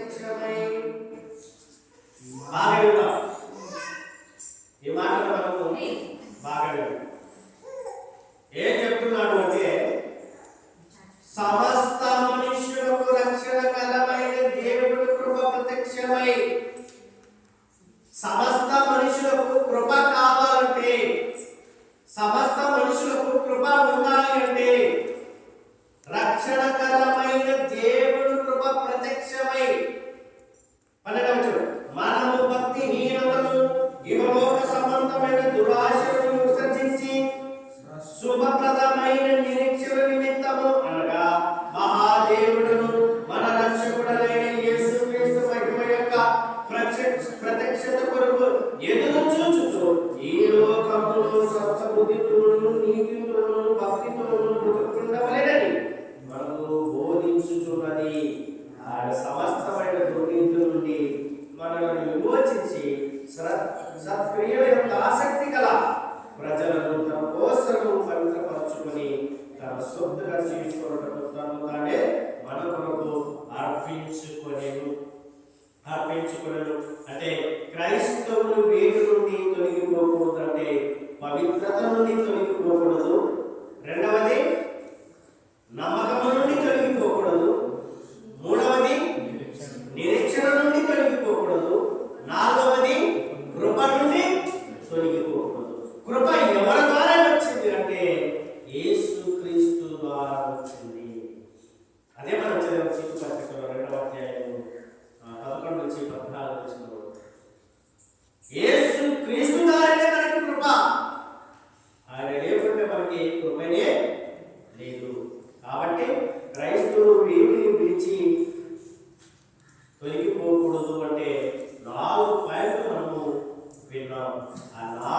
ప్రత్యక్షమై బాగా వింటాం. ఈ మాటలు మనము బాగా వింటాం. ఏం చెప్తున్నాడు అంటే సమస్త మనుష్యులకు రక్షణకరమైన దేవుడి కృప ప్రత్యక్షమై. సమస్త మనుషులకు కృప కావాలంటే, సమస్త మనుషులకు కృప ఉండాలి అంటే రక్షణకరమైన దేవుడి కృప ప్రత్యక్షమై. 12వ మనము భక్తిహీనతను ఇహలోక సంబంధమైన దురాశలను విసర్జించి శుభప్రదమైన నిరీక్షణ నిమిత్తము అనగా మహాదేవుడును మన రక్షకుడైన యేసుక్రీస్తు మహిమ యొక్క ప్రత్యక్షత కొరకు ఎదురు చూచుచు ఈ లోకములో సత్బుద్ధితోను నీతితోను భక్తితోను బ్రతుకుచుండవలెనని మనకు బోధించుచున్నది. ఆ సమస్తమైన దుర్నీతి నుండి మనల్ని విమోచించి సత్క్రియల యొక్క ఆసక్తి గల ప్రజలను తన కోసము పవిత్రపరచుకొని తన సొంతగా చేసుకొనుటకు తను తానే మన కొరకు అర్పించుకొనెను. అంటే క్రైస్తవులు వేరు నుండి తొలగిపోకూడదు, అంటే పవిత్రత నుండి తొలగిపోకూడదు. రెండవది నమ్మకము నుండి తొలగిపోకూడదు. మూడవది నిరీక్షణ నుండి తొలగిపోకూడదు. నాలుగవది కృప నుండి తొలగిపోకూడదు. కృప ఎవరి ద్వారా వచ్చింది అంటే యేసుక్రీస్తు ద్వారా వచ్చింది. అదే మనం చదివిన తీతు పత్రికలో 2వ అధ్యాయము 11 నుంచి 14 వచనంలో యేసుక్రీస్తు ద్వారానే మనకి కృప. ఆయన లేకుంటే మనకి కృపనే లేదు. కాబట్టి క్రైస్తవులు వీటిని పిలిచి తొలగిపోకూడదు అంటే 4 పాయింట్లు మనము విన్నాం. ఆ